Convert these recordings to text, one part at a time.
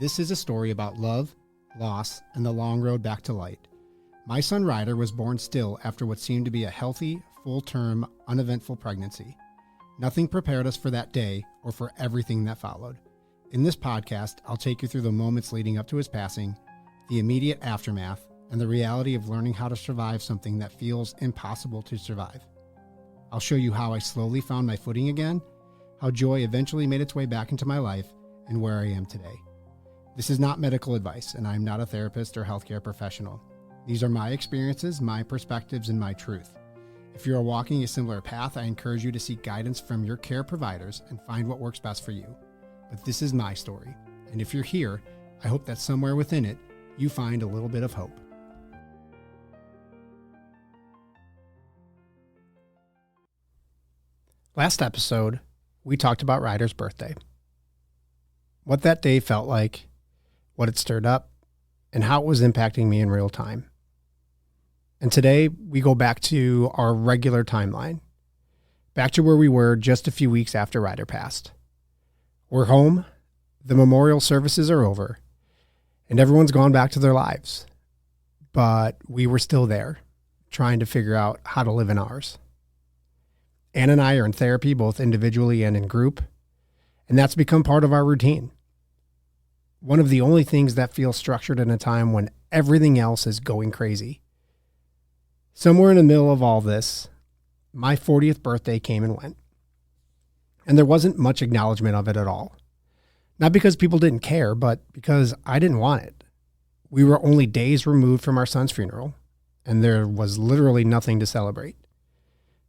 This is a story about love, loss, and the long road back to light. My son Ryder was born still after what seemed to be a healthy, full-term, uneventful pregnancy. Nothing prepared us for that day or for everything that followed. In this podcast, I'll take you through the moments leading up to his passing, the immediate aftermath, and the reality of learning how to survive something that feels impossible to survive. I'll show you how I slowly found my footing again, how joy eventually made its way back into my life, and where I am today. This is not medical advice, and I'm not a therapist or healthcare professional. These are my experiences, my perspectives, and my truth. If you are walking a similar path, I encourage you to seek guidance from your care providers and find what works best for you. But this is my story, and if you're here, I hope that somewhere within it, you find a little bit of hope. Last episode, we talked about Ryder's birthday. What that day felt like, what it stirred up, and how it was impacting me in real time. And today, we go back to our regular timeline, back to where we were just a few weeks after Ryder passed. We're home, the memorial services are over, and everyone's gone back to their lives. But we were still there, trying to figure out how to live in ours. Ann and I are in therapy, both individually and in group, and that's become part of our routine. One of the only things that feels structured in a time when everything else is going crazy. Somewhere in the middle of all this, my 40th birthday came and went. And there wasn't much acknowledgement of it at all. Not because people didn't care, but because I didn't want it. We were only days removed from our son's funeral, and there was literally nothing to celebrate.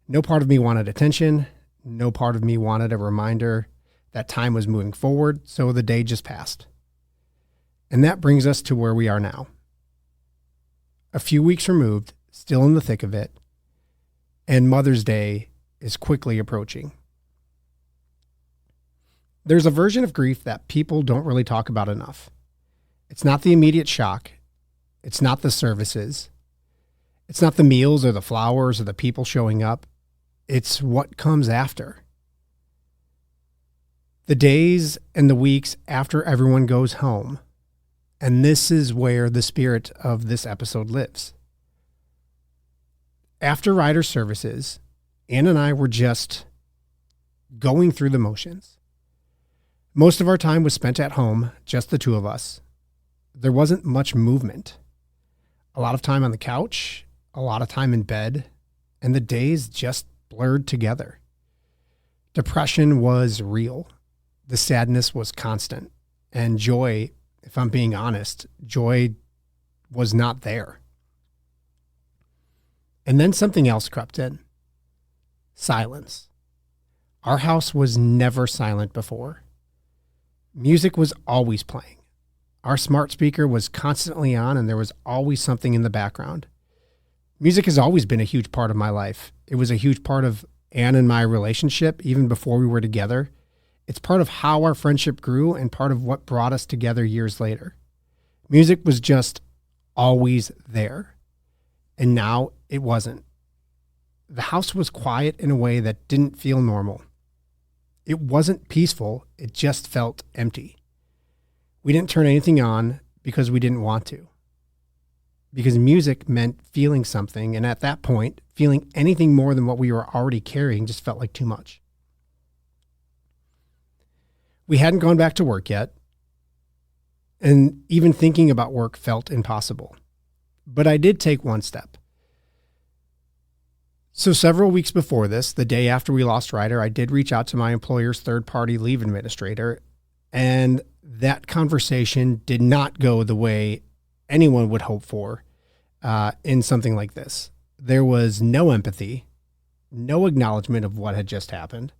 No part of me wanted attention. No part of me wanted a reminder that time was moving forward, so the day just passed. And that brings us to where we are now. A few weeks removed, still in the thick of it, and Mother's Day is quickly approaching. There's a version of grief that people don't really talk about enough. It's not the immediate shock. It's not the services. It's not the meals or the flowers or the people showing up. It's what comes after. The days and the weeks after everyone goes home. And this is where the spirit of this episode lives. After Ryder's services, Ann and I were just going through the motions. Most of our time was spent at home, just the two of us. There wasn't much movement. A lot of time on the couch, a lot of time in bed, and the days just blurred together. Depression was real. The sadness was constant. And joy, if I'm being honest, joy was not there. And then something else crept in. Silence. Our house was never silent before. Music was always playing. Our smart speaker was constantly on, and there was always something in the background. Music has always been a huge part of my life. It was a huge part of Ann and my relationship, even before we were together. It's part of how our friendship grew and part of what brought us together years later. Music was just always there. And now it wasn't. The house was quiet in a way that didn't feel normal. It wasn't peaceful. It just felt empty. We didn't turn anything on because we didn't want to. Because music meant feeling something. And at that point, feeling anything more than what we were already carrying just felt like too much. We hadn't gone back to work yet, and even thinking about work felt impossible. But I did take one step. So several weeks before this, the day after we lost Ryder, I did reach out to my employer's third-party leave administrator, and that conversation did not go the way anyone would hope for in something like this. There was no empathy, no acknowledgement of what had just happened.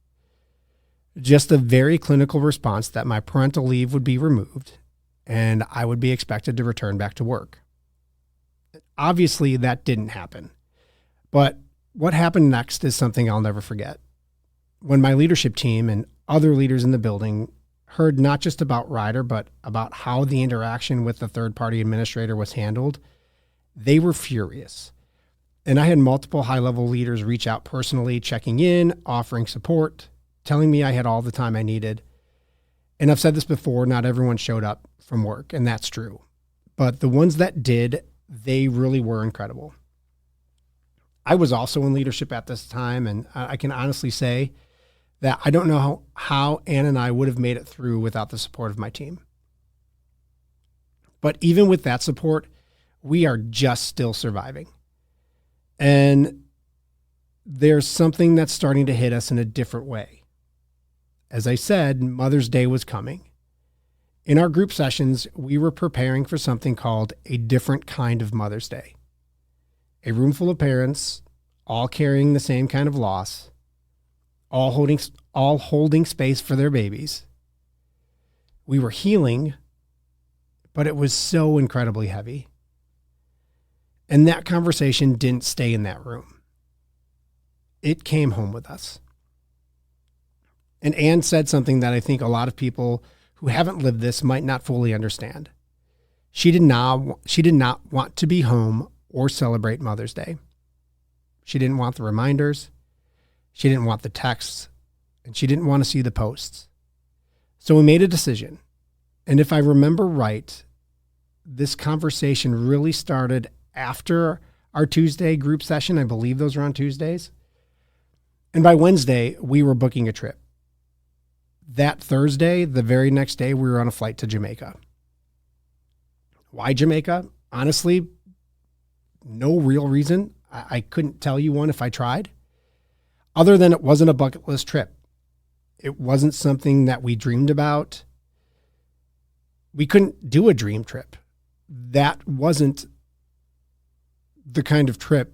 Just a very clinical response that my parental leave would be removed and I would be expected to return back to work. Obviously, that didn't happen. But what happened next is something I'll never forget. When my leadership team and other leaders in the building heard not just about Ryder, but about how the interaction with the third-party administrator was handled, they were furious. And I had multiple high-level leaders reach out personally, checking in, offering support, telling me I had all the time I needed. And I've said this before, not everyone showed up from work, and that's true. But the ones that did, they really were incredible. I was also in leadership at this time, and I can honestly say that I don't know how Ann and I would have made it through without the support of my team. But even with that support, we are just still surviving. And there's something that's starting to hit us in a different way. As I said, Mother's Day was coming. In our group sessions, we were preparing for something called a different kind of Mother's Day. A room full of parents, all carrying the same kind of loss, all holding space for their babies. We were healing, but it was so incredibly heavy. And that conversation didn't stay in that room. It came home with us. And Ann said something that I think a lot of people who haven't lived this might not fully understand. She did not want to be home or celebrate Mother's Day. She didn't want the reminders. She didn't want the texts. And she didn't want to see the posts. So we made a decision. And if I remember right, this conversation really started after our Tuesday group session. I believe those were on Tuesdays. And by Wednesday, we were booking a trip. That Thursday, the very next day, we were on a flight to Jamaica. Why Jamaica? Honestly, no real reason. I couldn't tell you one if I tried, other than it wasn't a bucket list trip. It wasn't something that we dreamed about. We couldn't do a dream trip. That wasn't the kind of trip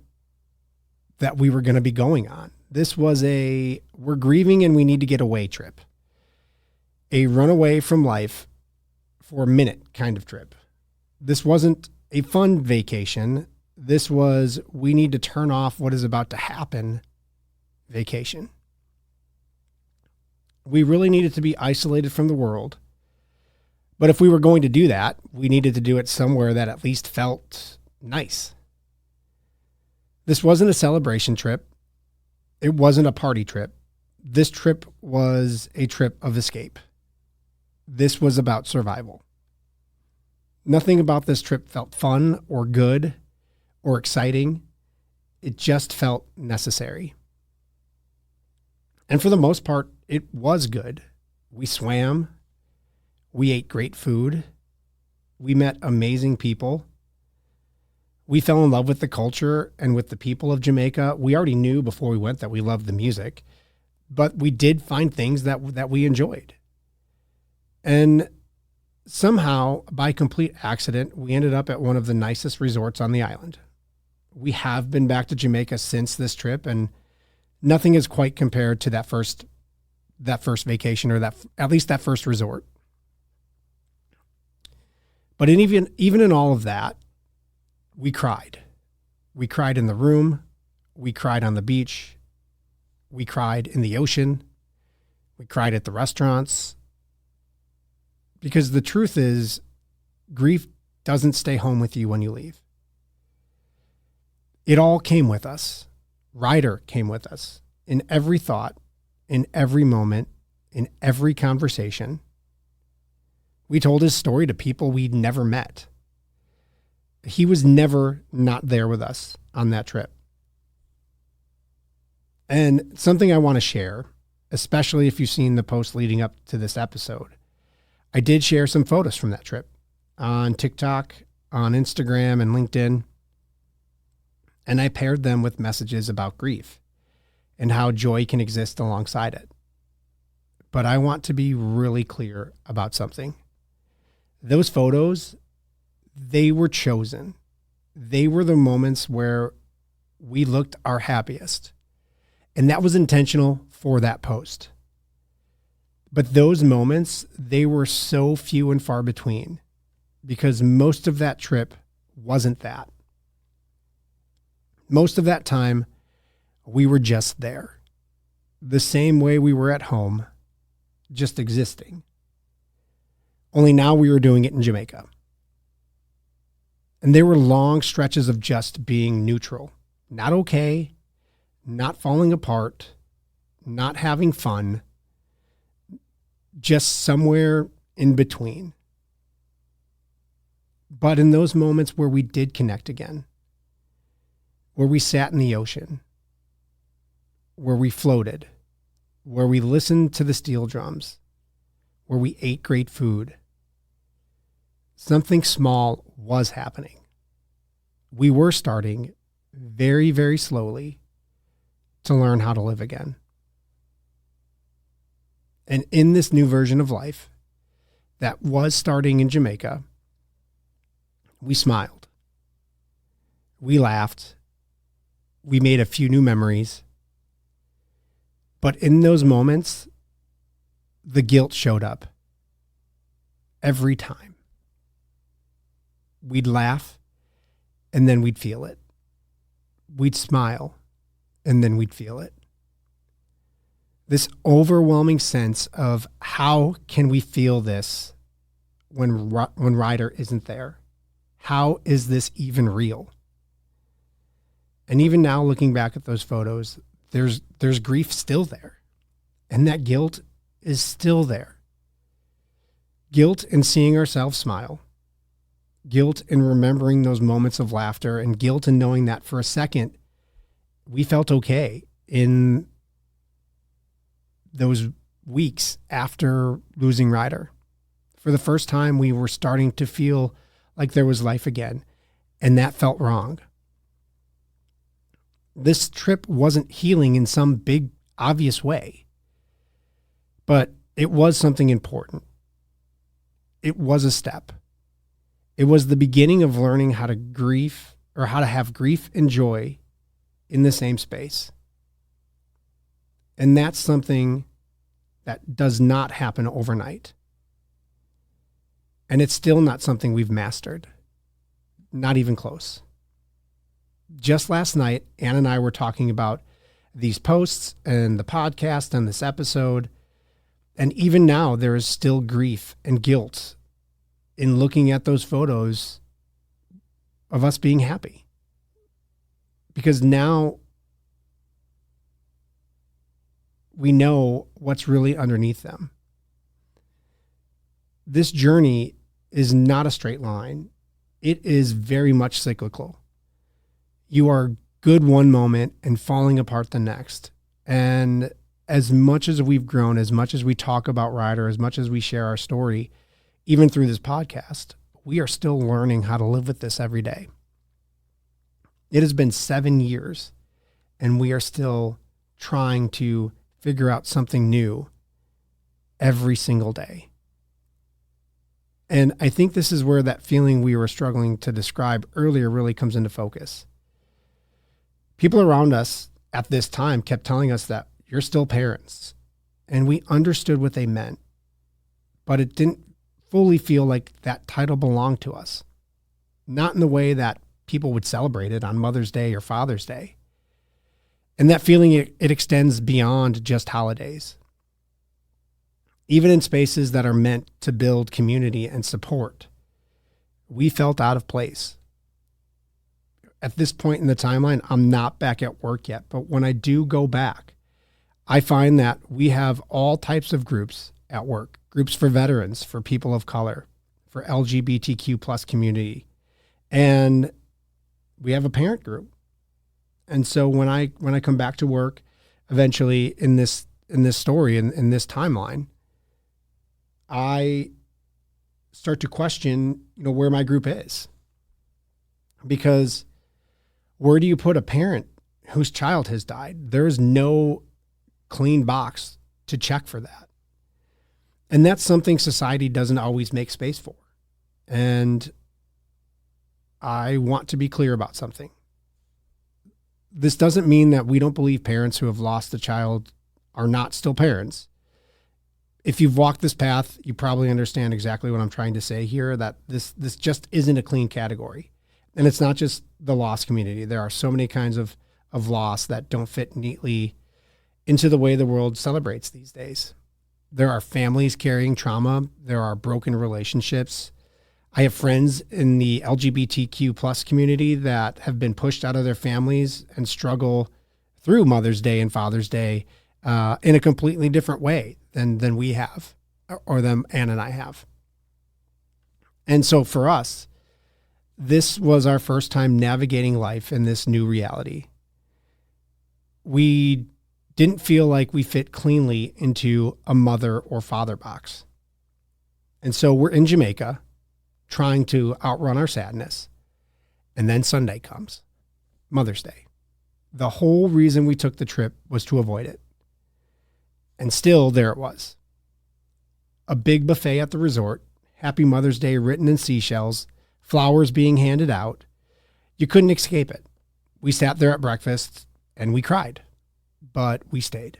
that we were going to be going on. This was we're grieving and we need to get away trip. A runaway from life for a minute kind of trip. This wasn't a fun vacation. This was, we need to turn off what is about to happen vacation. We really needed to be isolated from the world. But if we were going to do that, we needed to do it somewhere that at least felt nice. This wasn't a celebration trip. It wasn't a party trip. This trip was a trip of escape. This was about survival. Nothing about this trip felt fun or good or exciting. It just felt necessary. And for the most part, it was good. We swam. We ate great food. We met amazing people. We fell in love with the culture and with the people of Jamaica. We already knew before we went that we loved the music, but we did find things that we enjoyed. And somehow, by complete accident, we ended up at one of the nicest resorts on the island. We have been back to Jamaica since this trip, and nothing is quite compared to that first vacation, or at least that first resort. But even in all of that, we cried. We cried in the room. We cried on the beach. We cried in the ocean. We cried at the restaurants. Because the truth is, grief doesn't stay home with you when you leave. It all came with us. Ryder came with us in every thought, in every moment, in every conversation. We told his story to people we'd never met. He was never not there with us on that trip. And something I want to share, especially if you've seen the post leading up to this episode, I did share some photos from that trip on TikTok, on Instagram, and LinkedIn. And I paired them with messages about grief and how joy can exist alongside it. But I want to be really clear about something. Those photos, they were chosen. They were the moments where we looked our happiest. And that was intentional for that post. But those moments, they were so few and far between because most of that trip wasn't that. Most of that time, we were just there. The same way we were at home, just existing. Only now we were doing it in Jamaica. And there were long stretches of just being neutral. Not okay, not falling apart, not having fun, just somewhere in between. But in those moments where we did connect again, where we sat in the ocean, where we floated, where we listened to the steel drums, where we ate great food, something small was happening. We were starting very, very slowly to learn how to live again. And in this new version of life that was starting in Jamaica, we smiled. We laughed. We made a few new memories. But in those moments, the guilt showed up every time. We'd laugh, and then we'd feel it. We'd smile, and then we'd feel it. This overwhelming sense of how can we feel this when Ryder isn't there? How is this even real? And even now, looking back at those photos, there's grief still there. And that guilt is still there. Guilt in seeing ourselves smile. Guilt in remembering those moments of laughter, and guilt in knowing that for a second, we felt okay in those weeks after losing Ryder. For the first time, we were starting to feel like there was life again, and that felt wrong. This trip wasn't healing in some big, obvious way, but it was something important. It was a step. It was the beginning of learning how to have grief and joy in the same space. And that's something that does not happen overnight. And it's still not something we've mastered. Not even close. Just last night, Ann and I were talking about these posts and the podcast and this episode. And even now, there is still grief and guilt in looking at those photos of us being happy. Because now we know what's really underneath them. This journey is not a straight line. It is very much cyclical. You are good one moment and falling apart the next. And as much as we've grown, as much as we talk about Ryder, as much as we share our story, even through this podcast, we are still learning how to live with this every day. It has been 7 years, and we are still trying to figure out something new every single day. And I think this is where that feeling we were struggling to describe earlier really comes into focus. People around us at this time kept telling us that you're still parents, and we understood what they meant, but it didn't fully feel like that title belonged to us. Not in the way that people would celebrate it on Mother's Day or Father's Day. And that feeling, it extends beyond just holidays. Even in spaces that are meant to build community and support, we felt out of place. At this point in the timeline, I'm not back at work yet, but when I do go back, I find that we have all types of groups at work. Groups for veterans, for people of color, for LGBTQ plus community. And we have a parent group. And so when I come back to work eventually in this story, in this timeline, I start to question, where my group is. Because where do you put a parent whose child has died? There is no clean box to check for that. And that's something society doesn't always make space for. And I want to be clear about something. This doesn't mean that we don't believe parents who have lost a child are not still parents. If you've walked this path, you probably understand exactly what I'm trying to say here, that this just isn't a clean category. And it's not just the loss community. There are so many kinds of loss that don't fit neatly into the way the world celebrates these days. There are families carrying trauma. There are broken relationships. I have friends in the LGBTQ plus community that have been pushed out of their families and struggle through Mother's Day and Father's Day in a completely different way than we have. or them Ann and I have. And so for us, this was our first time navigating life in this new reality. We didn't feel like we fit cleanly into a mother or father box. And so we're in Jamaica trying to outrun our sadness. And then Sunday comes, Mother's Day. The whole reason we took the trip was to avoid it. And still there it was. A big buffet at the resort, Happy Mother's Day written in seashells, flowers being handed out. You couldn't escape it. We sat there at breakfast and we cried, but we stayed.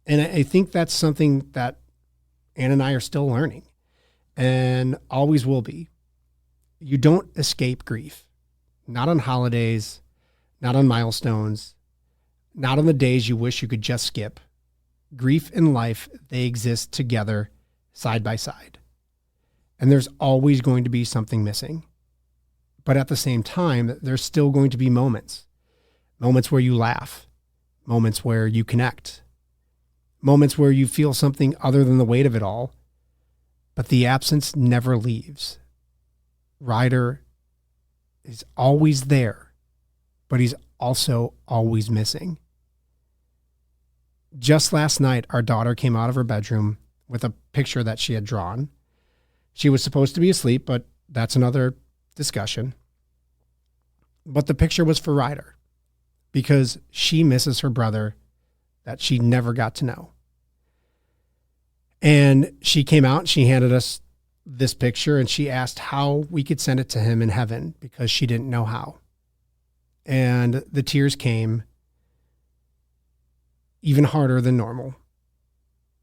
And I think that's something that Ann and I are still learning and always will be. You don't escape grief. Not on holidays, not on milestones, not on the days you wish you could just skip. Grief and life, they exist together side by side. And there's always going to be something missing. But at the same time, there's still going to be moments where you laugh, moments where you connect, moments where you feel something other than the weight of it all. But the absence never leaves. Ryder is always there, but he's also always missing. Just last night, our daughter came out of her bedroom with a picture that she had drawn. She was supposed to be asleep, but that's another discussion. But the picture was for Ryder because she misses her brother that she never got to know. And she came out and she handed us this picture and she asked how we could send it to him in heaven because she didn't know how. And the tears came even harder than normal.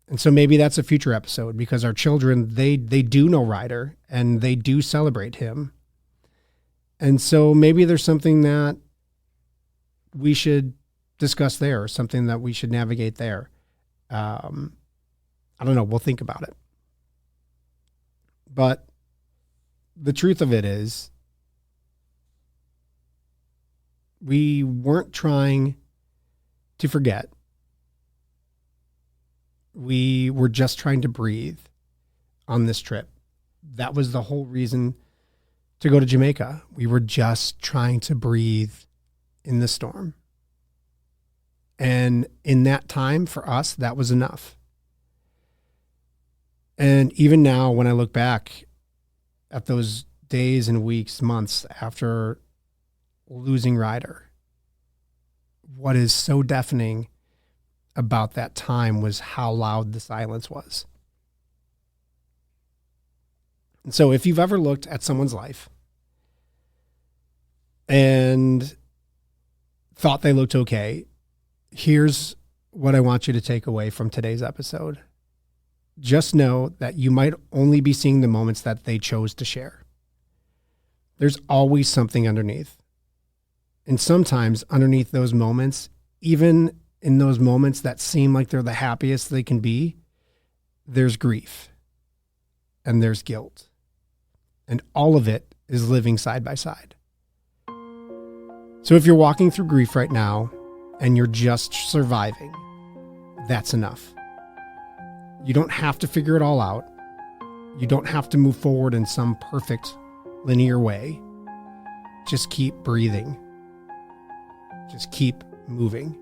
And so maybe that's a future episode because our children, they do know Ryder and they do celebrate him. And so maybe there's something that we should discuss there or something that we should navigate there. I don't know. We'll think about it. But the truth of it is we weren't trying to forget. We were just trying to breathe on this trip. That was the whole reason to go to Jamaica. We were just trying to breathe in the storm. And in that time, for us, that was enough. And even now, when I look back at those days and weeks, months after losing Ryder, what is so deafening about that time was how loud the silence was. And so if you've ever looked at someone's life and thought they looked okay, here's what I want you to take away from today's episode. Just know that you might only be seeing the moments that they chose to share. There's always something underneath. And sometimes underneath those moments, even in those moments that seem like they're the happiest they can be, there's grief and there's guilt. And all of it is living side by side. So if you're walking through grief right now and you're just surviving, that's enough. You don't have to figure it all out. You don't have to move forward in some perfect linear way. Just keep breathing. Just keep moving.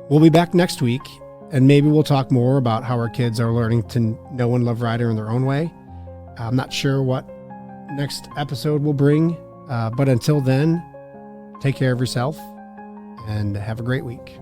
We'll be back next week, and maybe we'll talk more about how our kids are learning to know and love Ryder in their own way. I'm not sure what next episode will bring, but until then, take care of yourself and have a great week.